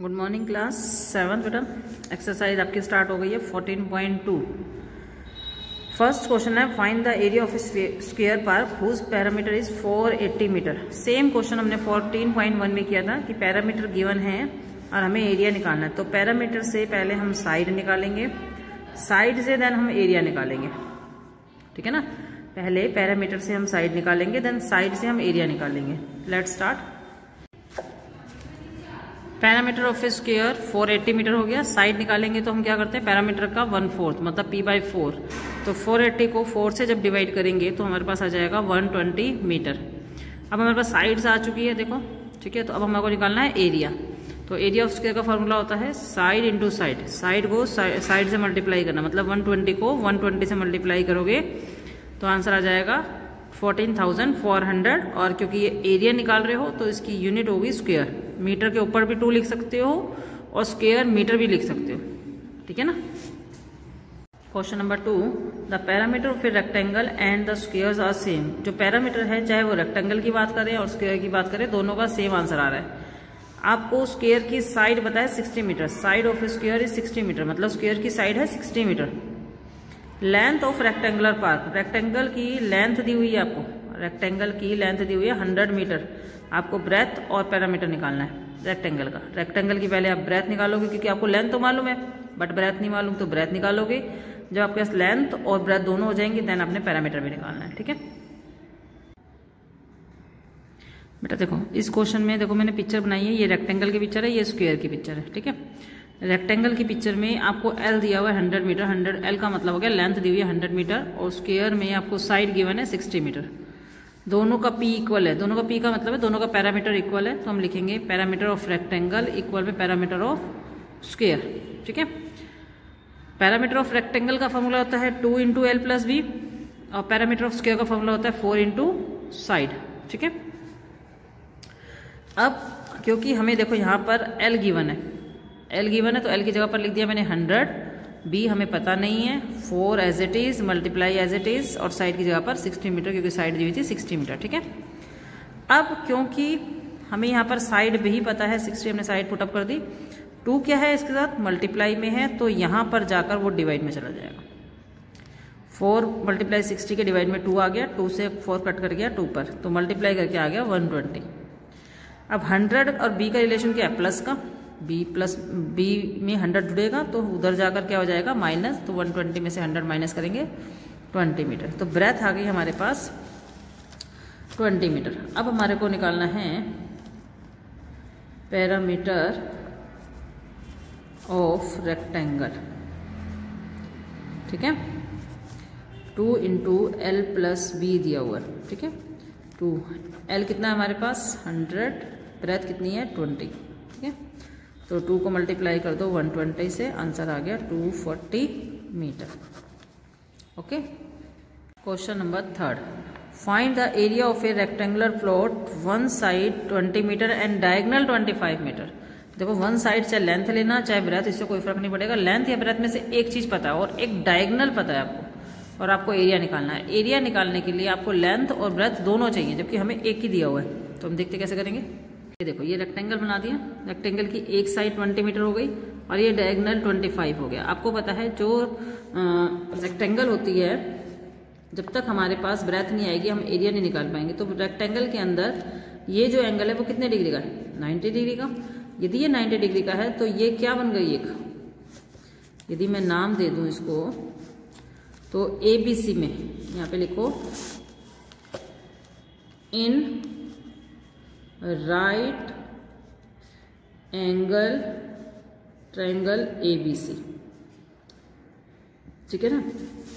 Good morning class 7 बेटा। Exercise आपकी start हो गई है 14.2। फर्स्ट क्वेश्चन है find the area of square park whose perimeter is 480 metre. Same question हमने 14.1 में किया था कि पैरामीटर गिवन है और हमें एरिया निकालना है। तो पैरामीटर से पहले हम साइड निकालेंगे, साइड से देन हम एरिया निकालेंगे, ठीक है ना। पहले पैरामीटर से हम साइड निकालेंगे, देन साइड से हम एरिया निकालेंगे। Let's start. Parameter of a square 480 metre हो गया। साइड निकालेंगे तो हम क्या करते हैं, पैरामीटर का 1/4 मतलब p/4। तो 480 को 4 से जब डिवाइड करेंगे तो हमारे पास आ जाएगा 120 मीटर। अब हमारे पास साइड्स आ चुकी है, देखो, ठीक है। तो अब हमारे को निकालना है एरिया। तो एरिया ऑफ स्क्वायर का फॉर्मूला होता है साइड इंटू साइड। साइड को साइड से मल्टीप्लाई करना, मतलब 120 को 120 से मल्टीप्लाई करोगे तो आंसर आ जाएगा 14,400। और क्योंकि ये एरिया निकाल रहे हो तो इसकी यूनिट होगी स्क्वायर। मीटर के ऊपर भी 2 लिख सकते हो और स्क्वायर मीटर भी लिख सकते हो, ठीक है ना। Question number 2, the parameter of a rectangle and the squares are same. जो पैरामीटर है, चाहे वो रेक्टेंगल की बात करें और स्क्वायर की बात करें, दोनों का सेम आंसर आ रहा है। आपको स्क्वायर की साइड बताए 60 metre. Side of a square is 60 metre, मतलब स्क्वायर की साइड है 60 metre. Length of rectangular park, rectangle की लेंथ दी हुई है आपको, रेक्टेंगल की लेंथ दी हुई है 100 मीटर। आपको ब्रेथ और पैरामीटर निकालना है रेक्टेंगल का। रेक्टेंगल की पहले आप ब्रेथ निकालोगे, क्योंकि आपको लेंथ तो मालूम है बट ब्रेथ नहीं मालूम, तो ब्रेथ निकालोगे। जब आपके पास लेंथ और ब्रेथ दोनों हो जाएंगे देन आपने पैरामीटर भी निकालना है, ठीक है बेटा। देखो इस क्वेश्चन में, देखो मैंने पिक्चर बनाई है, ये रेक्टेंगल की पिक्चर है, ये स्क्वायर की पिक्चर है, ठीक है। रेक्टेंगल की पिक्चर में आपको एल दिया हुआ है 100 मीटर। 100 एल का मतलब हो गया लेंथ दी हुई है 100 मीटर, और स्क्वायर में आपको साइड गिवन है 60 मीटर। दोनों का पी इक्वल है, दोनों का पी का मतलब है दोनों का पैरामीटर इक्वल है। तो हम लिखेंगे पैरामीटर ऑफ रेक्टेंगल इक्वल में पैरामीटर ऑफ स्क्वायर, ठीक है। पैरामीटर ऑफ रेक्टेंगल का फॉर्मूला होता है 2 इंटू एल प्लस बी, और पैरामीटर ऑफ स्क्वायर का फॉर्मूला होता है 4 इंटू साइड, ठीक है। अब क्योंकि हमें देखो यहाँ पर एल गिवन है, एल गिवन है तो एल की जगह पर लिख दिया मैंने 100। बी हमें पता नहीं है, 4 as it is, multiply as it is, और साइड की जगह पर 60 मीटर, क्योंकि साइड दी हुई थी 60 मीटर, ठीक है। अब क्योंकि हमें यहाँ पर साइड भी पता है 60, हमने साइड पुटअप कर दी। 2 क्या है इसके साथ, मल्टीप्लाई में है, तो यहाँ पर जाकर वो डिवाइड में चला जाएगा। 4 मल्टीप्लाई 60 के डिवाइड में 2 आ गया, 2 से 4 कट कर गया 2 पर, तो मल्टीप्लाई करके आ गया 120। अब 100 और बी का रिलेशन क्या है, प्लस का। बी प्लस बी में 100 जुड़ेगा तो उधर जाकर क्या हो जाएगा, माइनस। तो 120 में से 100 माइनस करेंगे 20 मीटर। तो ब्रेथ आ गई हमारे पास 20 मीटर। अब हमारे को निकालना है पैरामीटर ऑफ रेक्टेंगल, ठीक है। 2 इंटू एल प्लस बी दिया हुआ है, ठीक है। 2 एल कितना है हमारे पास 100, ब्रेथ कितनी है 20, ठीक है। तो 2 को मल्टीप्लाई कर दो 120 से, आंसर आ गया 240 metre, okay. Question number 3, find the area of a rectangular plot, one side 20 metre and diagonal 25 metre. देखो वन साइड चाहे लेंथ लेना चाहे ब्रेथ, इससे कोई फर्क नहीं पड़ेगा। लेंथ या ब्रेथ में से एक चीज पता है और एक डायगोनल पता है आपको, और आपको एरिया निकालना है। एरिया निकालने के लिए आपको लेंथ और ब्रेथ दोनों चाहिए, जबकि हमें एक ही दिया हुआ है। तो हम देखते कैसे करेंगे। ये देखो, ये रेक्टेंगल बना दिया, रेक्टेंगल की एक साइड 20 मीटर हो गई और ये डायगोनल 25 हो गया। आपको पता है जो रेक्टेंगल होती है, जब तक हमारे पास ब्रेथ नहीं आएगी हम एरिया नहीं निकाल पाएंगे। तो रेक्टेंगल के अंदर ये जो एंगल है वो कितने डिग्री का है, 90 डिग्री का। यदि ये 90 डिग्री का है तो ये क्या बन गई एक, यदि मैं नाम दे दूं इसको तो ABC में यहाँ पे लिखो in right angle triangle ABC, ठीक है ना।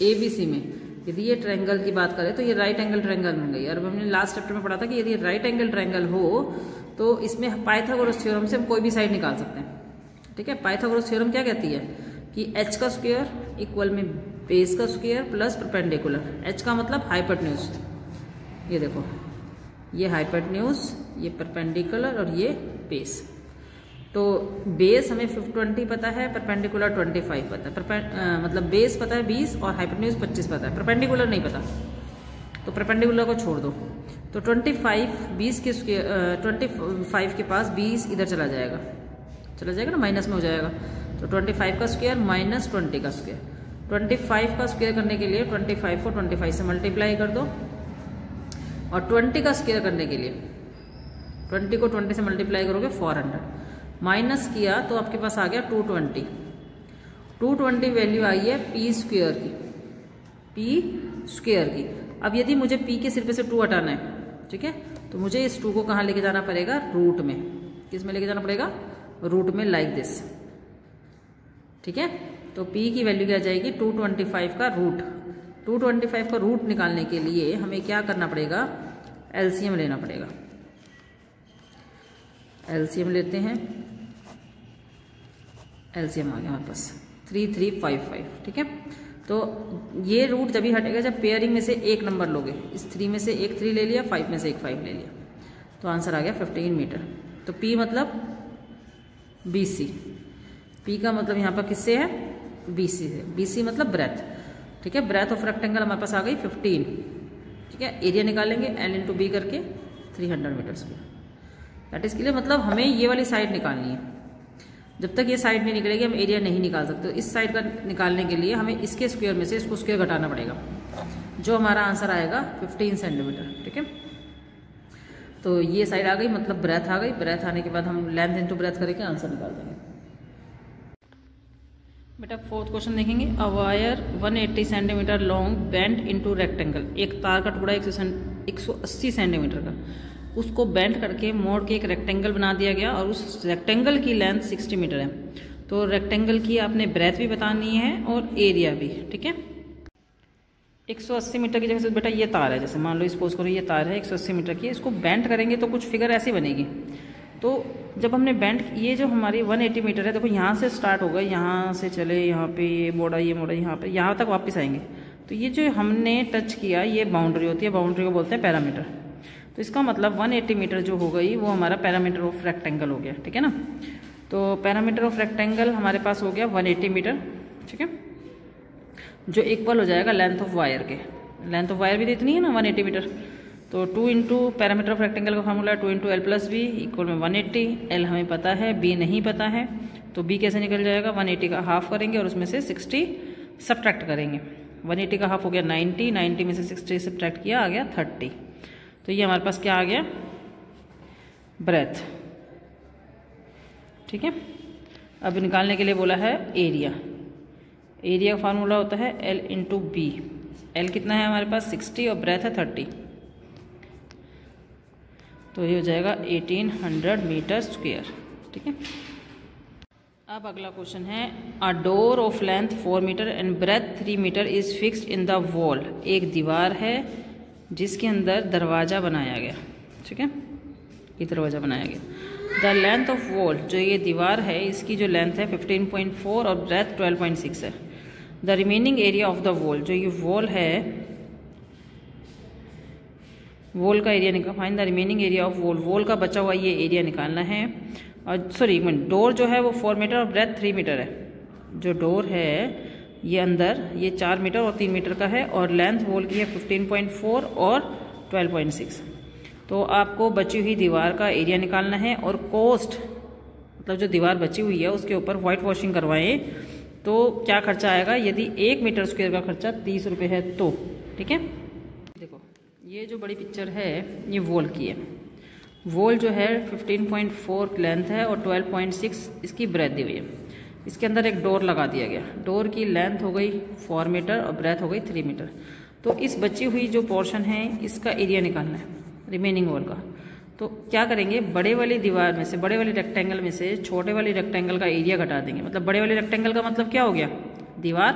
ABC में यदि ये ट्रायंगल की बात करें तो ये राइट एंगल ट्रायंगल बन गई। और हमने लास्ट चैप्टर में पढ़ा था कि यदि राइट एंगल ट्रायंगल हो तो इसमें पाइथागोरस थ्योरम से हम कोई भी साइड निकाल सकते हैं, ठीक है। पाइथागोरस थ्योरम क्या कहती है कि h का स्क्वायर इक्वल में बेस का स्क्वायर प्लस परपेंडिकुलर। h का मतलब हाइपोटेन्यूज, ये देखो ये हाइपोटेन्यूज, ये परपेंडिकुलर और ये बेस। तो बेस हमें 20 पता है, परपेंडिकुलर 25 पता है। मतलब बेस पता है 20 और हाइपोटेन्यूज 25 पता है, परपेंडिकुलर नहीं पता। तो परपेंडिकुलर को छोड़ दो। तो 25 20 के 25 के पास 20 इधर चला जाएगा, चला जाएगा ना, माइनस में हो जाएगा। तो 25 का स्क्वायर माइनस 20 का स्क्वायर। 25 का स्क्वायर करने के लिए 25 को 25 से मल्टीप्लाई कर दो, और 20 का स्क्वायर करने के लिए 20 को 20 से मल्टीप्लाई करोगे 400, माइनस किया तो आपके पास आ गया 220। 220 वैल्यू आई है पी स्क्वायर की, पी स्क्वायर की। अब यदि मुझे पी के सिर पे से 2 हटाना है, ठीक है, तो मुझे इस 2 को कहाँ लेके जाना पड़ेगा, रूट में। किस में लेके जाना पड़ेगा, रूट में, लाइक दिस, ठीक है। तो p की वैल्यू क्या जाएगी, 225 का रूट। 225 का रूट निकालने के लिए हमें क्या करना पड़ेगा, एलसीएम लेना पड़ेगा। एलसीएम लेते हैं, एलसीएम आ गया हमारे पास 3355, ठीक है। तो ये रूट जब ही हटेगा जब पेयरिंग में से एक नंबर लोगे, इस 3 में से एक 3 ले लिया, 5 में से एक 5 ले लिया, तो आंसर आ गया 15 मीटर। तो p मतलब BC, p का मतलब यहाँ पर किससे है, BC से। BC मतलब ब्रेथ, ठीक है। ब्रेथ ऑफ रेक्टेंगल हमारे पास आ गई 15, ठीक है। एरिया निकालेंगे L × B करके 300 metre square. That is clear. मतलब हमें ये वाली साइड निकालनी है, जब तक ये साइड नहीं निकलेगी हम एरिया नहीं निकाल सकते। तो इस साइड का निकालने के लिए हमें इसके स्क्वायर में से इसको स्क्वायर घटाना पड़ेगा, जो हमारा आंसर आएगा 15 सेंटीमीटर, ठीक है। तो ये साइड आ गई, मतलब ब्रेथ आ गई। ब्रेथ आने के बाद हम लेंथ इंटू ब्रेथ करके आंसर निकाल देंगे। बेटा 4th क्वेश्चन देखेंगे। A wire 180 centimetre long bend into rectangle, एक तार का टुकड़ा 180 सेंटीमीटर का, उसको बेंड करके मोड़ के एक रेक्टेंगल बना दिया गया, और उस रेक्टेंगल की लेंथ 60 मीटर है। तो रेक्टेंगल की आपने ब्रेथ भी बतानी है और एरिया भी, ठीक है। 180 मीटर की जगह से बेटा ये तार है, जैसे मान लो सपोज करो ये तार है 180 मीटर की, इसको बेंड करेंगे तो कुछ फिगर ऐसी बनेगी। तो जब हमने बेंड, ये जो हमारी 180 मीटर है, देखो यहाँ से स्टार्ट होगा, यहाँ से चले यहाँ पे, ये मोड़ा यहाँ पे, यहाँ तक वापस आएंगे। तो ये जो हमने टच किया ये बाउंड्री होती है, बाउंड्री को बोलते हैं पैरामीटर। तो इसका मतलब 180 मीटर जो हो गई वो हमारा पैरामीटर ऑफ रेक्टेंगल हो गया, ठीक है ना। तो पैरामीटर ऑफ रेक्टेंगल हमारे पास हो गया 180 मीटर, ठीक है, जो इक्वल हो जाएगा लेंथ ऑफ वायर के। लेंथ ऑफ वायर भी इतनी है ना 180 मीटर। तो 2 इंटू पैरामीटर ऑफ रेक्टेंगल का formula 2 into L + B equal में 180। L हमें पता है, B नहीं पता है, तो B कैसे निकल जाएगा, 180 का हाफ करेंगे और उसमें से 60 सब्ट्रैक्ट करेंगे। 180 का हाफ हो गया 90, 90 में से 60 सब्ट्रैक्ट किया आ गया 30। तो ये हमारे पास क्या आ गया, ब्रेथ, ठीक है। अब निकालने के लिए बोला है एरिया। एरिया का फार्मूला होता है L × B। L कितना है हमारे पास 60 और ब्रेथ है 30, तो ये हो जाएगा 1800 मीटर स्क्वायर, ठीक है। अब अगला क्वेश्चन है, a door of length 4 metre and breadth 3 metre is fixed in the wall. एक दीवार है जिसके अंदर दरवाजा बनाया गया, ठीक है, ये दरवाजा बनाया गया। द लेंथ ऑफ वॉल, जो ये दीवार है इसकी जो लेंथ है 15.4 और ब्रेथ 12.6 है। The remaining area of the wall, जो ये वॉल है, वॉल का एरिया निकाल, find the remaining area of wall. Wall का बचा हुआ ये एरिया निकालना है। और सॉरी, डोर जो है वो 4 मीटर और ब्रेथ 3 मीटर है। जो डोर है ये अंदर ये 4 मीटर और 3 मीटर का है, और लेंथ वॉल की है 15.4 और 12.6। तो आपको बची हुई दीवार का एरिया निकालना है, और कॉस्ट मतलब जो दीवार बची हुई है उसके ऊपर वाइट वॉशिंग करवाएं तो क्या खर्चा आएगा। यदि 1 मीटर स्क्वायर का खर्चा 30 रुपये है तो, ठीक है। देखो ये जो बड़ी पिक्चर है ये वॉल की है। वॉल जो है 15.4 लेंथ है और 12.6 इसकी ब्रेथ दी हुई है। इसके अंदर एक डोर लगा दिया गया। डोर की लेंथ हो गई 4 मीटर और ब्रेथ हो गई 3 मीटर। तो इस बची हुई जो पोर्शन है इसका एरिया निकालना है रिमेनिंग वॉल का। तो क्या करेंगे, बड़े वाली दीवार में से, बड़े वाली रेक्टेंगल में से छोटे वाली रेक्टेंगल का एरिया घटा देंगे। मतलब बड़े वाले रेक्टेंगल का मतलब क्या हो गया, दीवार,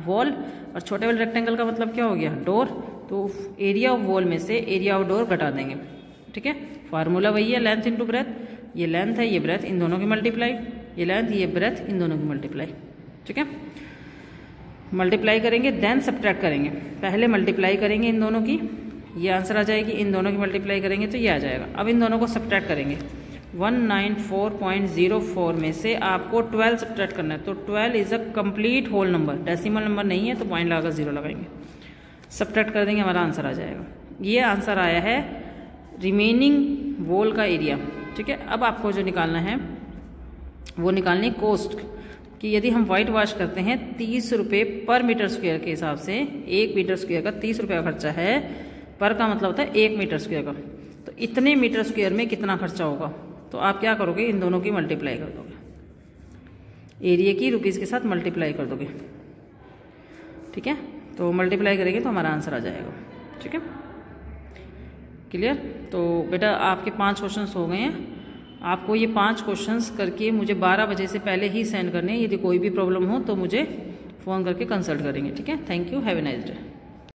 वॉल, और छोटे वाले रेक्टेंगल का मतलब क्या हो गया, डोर। तो एरिया ऑफ वॉल में से एरिया ऑफ डोर घटा देंगे, ठीक है। फार्मूला वही है, लेंथ इंटू ब्रेथ। ये लेंथ है, ये ब्रेथ, इन दोनों की मल्टीप्लाई, ये लेंथ, ये ब्रेथ, इन दोनों की मल्टीप्लाई, ठीक है। मल्टीप्लाई करेंगे देन सब्ट्रैक्ट करेंगे। पहले मल्टीप्लाई करेंगे इन दोनों की, ये आंसर आ जाएगी। इन दोनों की मल्टीप्लाई करेंगे तो ये आ जाएगा। अब इन दोनों को सब्ट्रैक्ट करेंगे। 194.04 में से आपको 12 सब्ट्रैक्ट करना है। तो 12 is a complete whole number, decimal number नहीं है, तो पॉइंट लगाकर 0 लगाएंगे, सब्ट्रैक्ट कर देंगे, हमारा आंसर आ जाएगा। ये आंसर आया है रिमेनिंग वॉल का एरिया, ठीक है। अब आपको जो निकालना है वो निकालनी कॉस्ट कि यदि हम वाइट वॉश करते हैं 30 रुपये पर मीटर स्क्वायर के हिसाब से, 1 मीटर स्क्वायर का 30 रुपये का खर्चा है, पर का मतलब होता है 1 मीटर स्क्वायर का, तो इतने मीटर स्क्वायर में कितना खर्चा होगा, तो आप क्या करोगे, इन दोनों की मल्टीप्लाई कर दोगे, एरिया की रुपीज़ के साथ मल्टीप्लाई कर दोगे। ठीक है, तो मल्टीप्लाई करेंगे तो हमारा आंसर आ जाएगा। ठीक है, क्लियर। तो बेटा आपके 5 क्वेश्चंस हो गए हैं। आपको ये 5 क्वेश्चंस करके मुझे 12 बजे से पहले ही सेंड करने हैं। यदि कोई भी प्रॉब्लम हो तो मुझे फ़ोन करके कंसल्ट करेंगे। ठीक है, thank you, have a nice day.